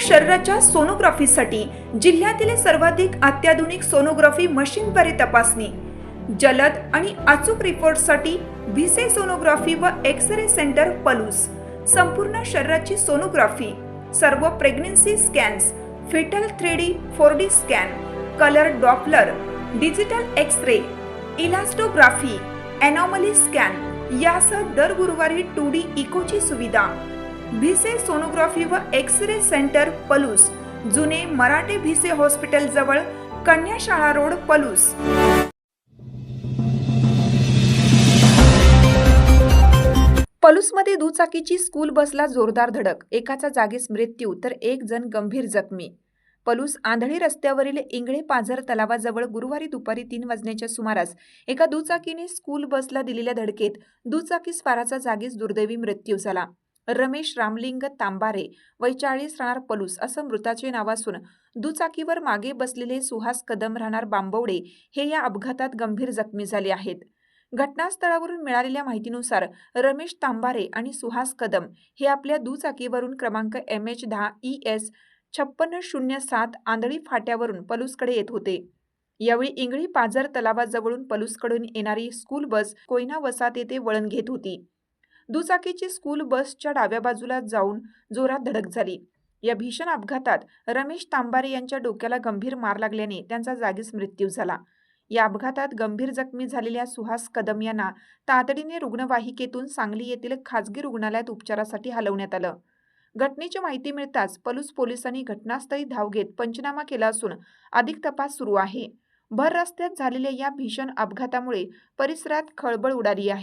शरीराच्या सोनोग्राफीसाठी जिल्ह्यातील सर्वाधिक अत्याधुनिक सोनोग्राफी मशीनद्वारे तपासणी, जलद आणि अचूक रिपोर्टसाठी भिसे सोनोग्राफी व एक्स-रे सेंटर पलूस, संपूर्ण शरीराची सोनोग्राफी, सर्व pregnancy scans, foetal 3D 4D scan, colour Doppler, digital x-ray, elastography, anomaly scan यासह दर गुरुवारी 2D इकोची सुविधा. भिसे सोनोग्राफी व एक्स-रे सेंटर पलूस, जुने मराठे भिसे हॉस्पिटल जवळ, कन्याशाळा रोड, पलूस. पलूसमध्ये दुचाकीची स्कूल बसला जोरदार धडक, एकाचा जागीच मृत्यू तर एक जण गंभीर जखमी. पलूस आंधळी रस्त्यावरील इंगळे पाझर तलावाजवळ गुरुवारी दुपारी 3 वाजण्याच्या सुमारास एका दुचाकीने स्कूल बसला दिलेल्या धडकेत दुचाकीस्वाराचा जागीच दुर्दैवी मृत्यू झाला. रमेश रामलिंग तांबारे, वय 40, राहणार पलूस असं मृताचे नाव असून दुचाकीवर मागे बसलेले सुहास कदम, राहणार बांबवडे हे या अपघातात गंभीर जखमी झाले आहेत. घटनास्थळावरून मिळालेल्या माहितीनुसार रमेश तांबारे आणि सुहास कदम हे आपल्या दुचाकीवरून क्रमांक MH10 ES 5607 आंधळी फाट्यावरून पलूसकडे येत होते. यावेळी इंगळी पाझर तलावाजवळून पलूसकडून येणारी स्कूल बस कोयना वसाहत येथे वळण घेत होती. दुचाकीची स्कूल बसच्या डाव्या बाजूला जाऊन जोरात धडक झाली. या भीषण अपघातात रमेश तांबारे यांच्या डोक्याला गंभीर मार लागल्याने त्यांचा जागीच मृत्यू झाला. या अपघातात गंभीर जखमी झालेल्या सुहास कदम यांना तातडीने रुग्णवाहिकेतून सांगली येथील खासगी रुग्णालयात उपचारासाठी हलवण्यात आलं. घटनेची माहिती मिळताच पलूस पोलिसांनी घटनास्थळी धाव घेत पंचनामा केला असून अधिक तपास सुरू आहे. भर रस्त्यात झालेल्या या भीषण अपघातामुळे परिसरात खळबळ उडाली आहे.